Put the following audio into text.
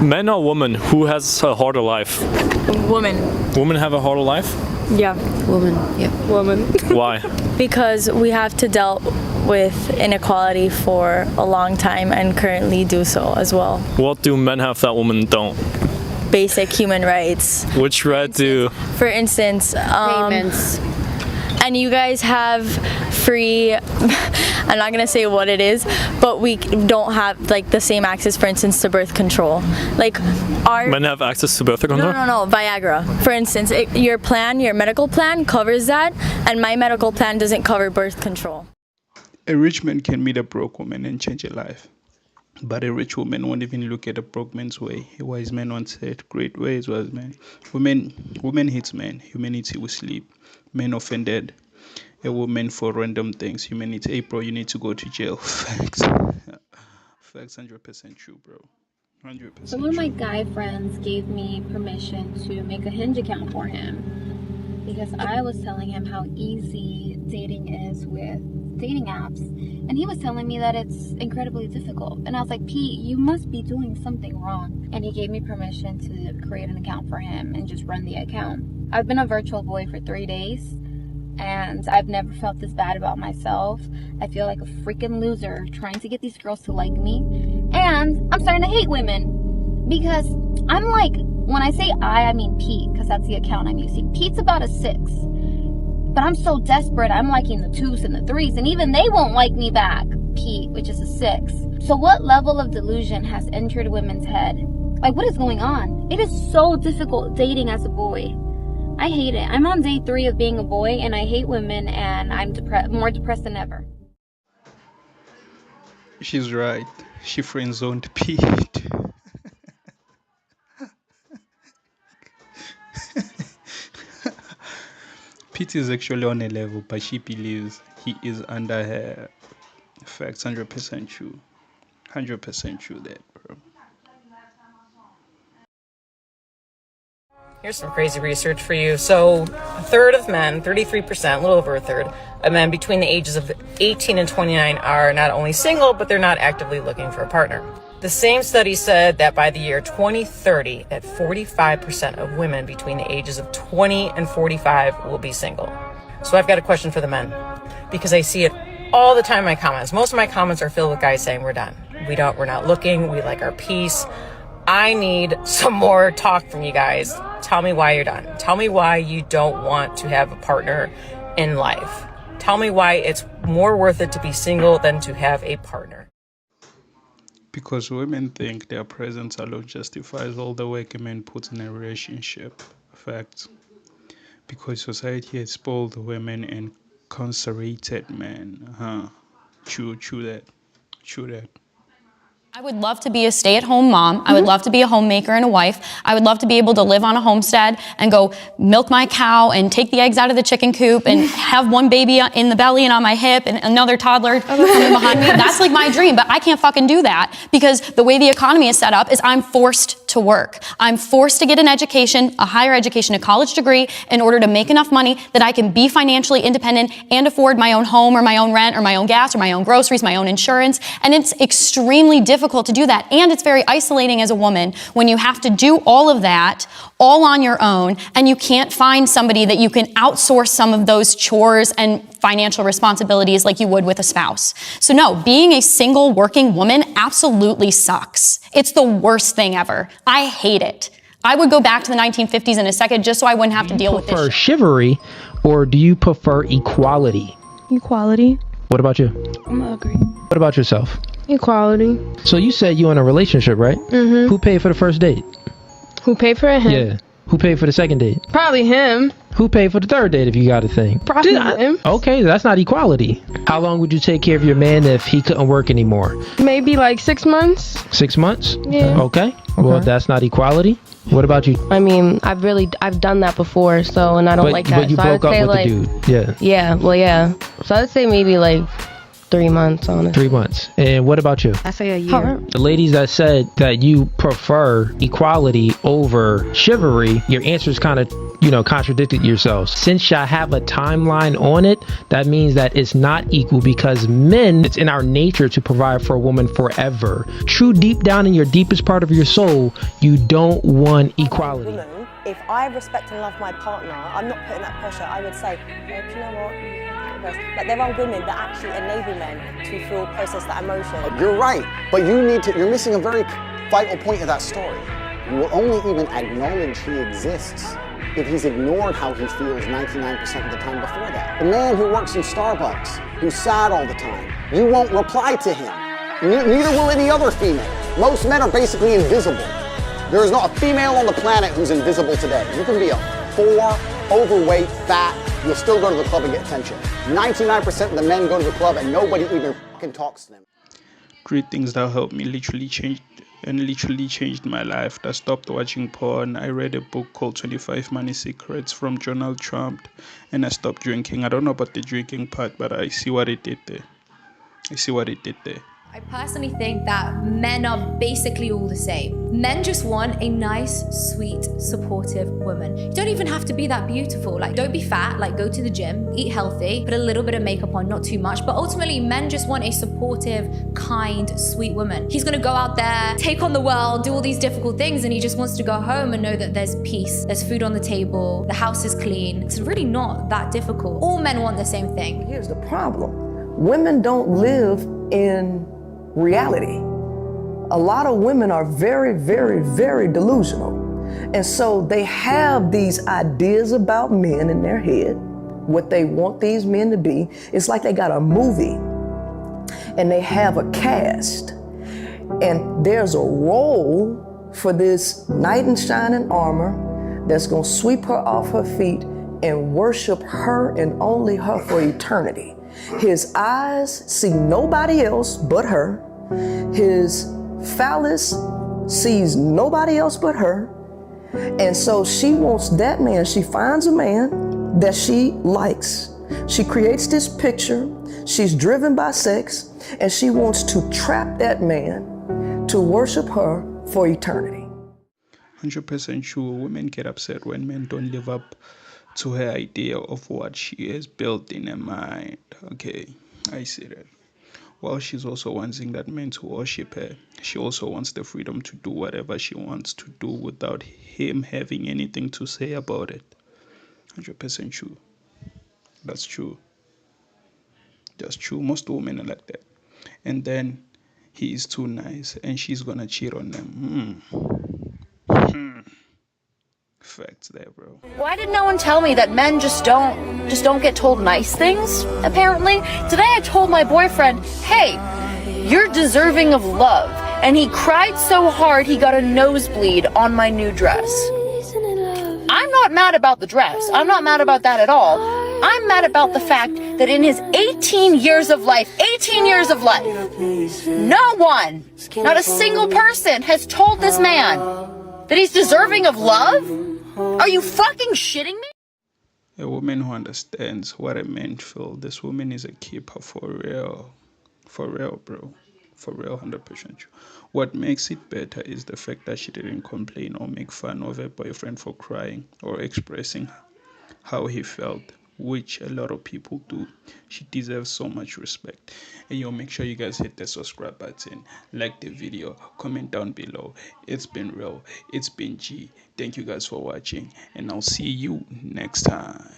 Men or women, who has a harder life? Woman. Women have a harder life? Yeah. Woman. Yeah. Woman. Why? Because we have to deal with inequality for a long time and currently do so as well. What do men have that women don't? Basic human rights. Which right do? For instance, Payments. and you guys have free, I'm not gonna say what it is, but we don't have like the same access, for instance, to birth control. Like our Men have access to birth control? no, Viagra. For instance, your medical plan covers that, and my medical plan doesn't cover birth control. A rich man can meet a broke woman and change her life. But a rich woman won't even look at a broke man's way. A wise man once said, great ways was man. Women hates men. Humanity will sleep. Men offended. A woman for random things. Humanity, April, you need to go to jail. Facts. Facts, 100% true, bro. 100% So one of my true. guy friends gave me permission to make a Hinge account for him because I was telling him how easy dating is with dating apps, and he was telling me that it's incredibly difficult. And I was like, Pete, you must be doing something wrong. And he gave me permission to create an account for him and just run the account. I've been a virtual boy for 3 days, and I've never felt this bad about myself. I feel like a freaking loser trying to get these girls to like me, and I'm starting to hate women because I'm like, when I say I mean Pete, because that's the account I'm using. Pete's about a 6, but I'm so desperate, I'm liking the 2s and the 3s, and even they won't like me back, Pete, which is a 6. So what level of delusion has entered women's head? Like, what is going on? It is so difficult dating as a boy. I hate it. I'm on day 3 of being a boy, and I hate women, and I'm more depressed than ever. She's right. She friend-zoned Pete. Pete is actually on a level, but she believes he is under her. Facts, 100% true. 100% true that, bro. Here's some crazy research for you. So, a third of men, 33%, a little over a third, of men between the ages of 18 and 29 are not only single, but they're not actively looking for a partner. The same study said that by the year 2030, that 45% of women between the ages of 20 and 45 will be single. So I've got a question for the men, because I see it all the time in my comments. Most of my comments are filled with guys saying we're done. We're not looking. We like our peace. I need some more talk from you guys. Tell me why you're done. Tell me why you don't want to have a partner in life. Tell me why it's more worth it to be single than to have a partner. Because women think their presence alone justifies all the work a man puts in a relationship. Fact. Because society has spoiled women and conservated men. True that. True that. I would love to be a stay-at-home mom. I would love to be a homemaker and a wife. I would love to be able to live on a homestead and go milk my cow and take the eggs out of the chicken coop and have one baby in the belly and on my hip and another toddler coming behind me. That's like my dream, but I can't fucking do that because the way the economy is set up is I'm forced to work. I'm forced to get an education, a higher education, a college degree in order to make enough money that I can be financially independent and afford my own home or my own rent or my own gas or my own groceries, my own insurance. And it's extremely difficult to do that. And it's very isolating as a woman when you have to do all of that all on your own and you can't find somebody that you can outsource some of those chores and financial responsibilities like you would with a spouse. So no, being a single working woman absolutely sucks. It's the worst thing ever. I hate it. I would go back to the 1950s in a second just so I wouldn't have to deal with this. Do you prefer chivalry or do you prefer equality? Equality. What about you? I'm agree. What about yourself? Equality. So you said you in a relationship, right? Mm-hmm. Who paid for the first date? Who paid for him? Yeah. Who paid for the second date? Probably him. Who paid for the third date if you got a thing? Probably him. Okay, that's not equality. How long would you take care of your man if he couldn't work anymore? Maybe like 6 months. 6 months? Yeah. Okay. Well, that's not equality. What about you? I mean, I've done that before, and I don't like that. But you so broke I would up say with the dude. Yeah. Yeah, well, yeah. So I'd say maybe like 3 months, honestly. 3 months. And what about you? I say a year. The ladies that said that you prefer equality over chivalry, your answers kind of, contradicted yourselves. Since y'all have a timeline on it, that means that it's not equal because men, it's in our nature to provide for a woman forever. True, deep down in your deepest part of your soul, you don't want equality. Woman, if I respect and love my partner, I'm not putting that pressure. I would say, oh, do you know what? Like, there are women that actually enable men to feel, process that emotion. You're right, but you're missing a very vital point of that story. You will only even acknowledge he exists if he's ignored how he feels 99% of the time before that. The man who works in Starbucks, who's sad all the time, you won't reply to him. Neither will any other female. Most men are basically invisible. There is not a female on the planet who's invisible today. You can be a 4, overweight, fat, you'll still go to the club and get attention. 99% of the men go to the club and nobody even fucking talks to them. 3 things that helped me literally changed my life. I stopped watching porn. I read a book called 25 Money Secrets from Donald Trump, and I stopped drinking. I don't know about the drinking part, but I see what it did there. I personally think that men are basically all the same. Men just want a nice, sweet, supportive woman. You don't even have to be that beautiful. Like, don't be fat, like go to the gym, eat healthy, put a little bit of makeup on, not too much. But ultimately, men just want a supportive, kind, sweet woman. He's gonna go out there, take on the world, do all these difficult things, and he just wants to go home and know that there's peace, there's food on the table, the house is clean. It's really not that difficult. All men want the same thing. Here's the problem. Women don't live in reality. A lot of women are very, very, very delusional. And so they have these ideas about men in their head, what they want these men to be. It's like they got a movie and they have a cast, and there's a role for this knight in shining armor that's gonna sweep her off her feet and worship her and only her for eternity. His eyes see nobody else but her. His phallus sees nobody else but her. And so she wants that man. She finds a man that she likes. She creates this picture. She's driven by sex, and she wants to trap that man to worship her for eternity. 100% sure women get upset when men don't live up to her idea of what she has built in her mind. Okay, I see that. Well, she's also wanting that man to worship her. She also wants the freedom to do whatever she wants to do without him having anything to say about it. 100% true. That's true. That's true. Most women are like that. And then he is too nice and she's gonna cheat on them. Facts there, bro. Why did no one tell me that men just don't get told nice things, apparently? Today I told my boyfriend, hey, you're deserving of love. And he cried so hard he got a nosebleed on my new dress. I'm not mad about the dress. I'm not mad about that at all. I'm mad about the fact that in his 18 years of life, no one, not a single person has told this man that he's deserving of love? Are you fucking shitting me? A woman who understands what a man feels. This woman is a keeper for real. For real, bro. For real, 100% true. What makes it better is the fact that she didn't complain or make fun of her boyfriend for crying or expressing how he felt, which a lot of people do. She deserves so much respect. And yo, make sure you guys hit the subscribe button, like the video, comment down below. It's been real. It's been G. Thank you guys for watching, and I'll see you next time.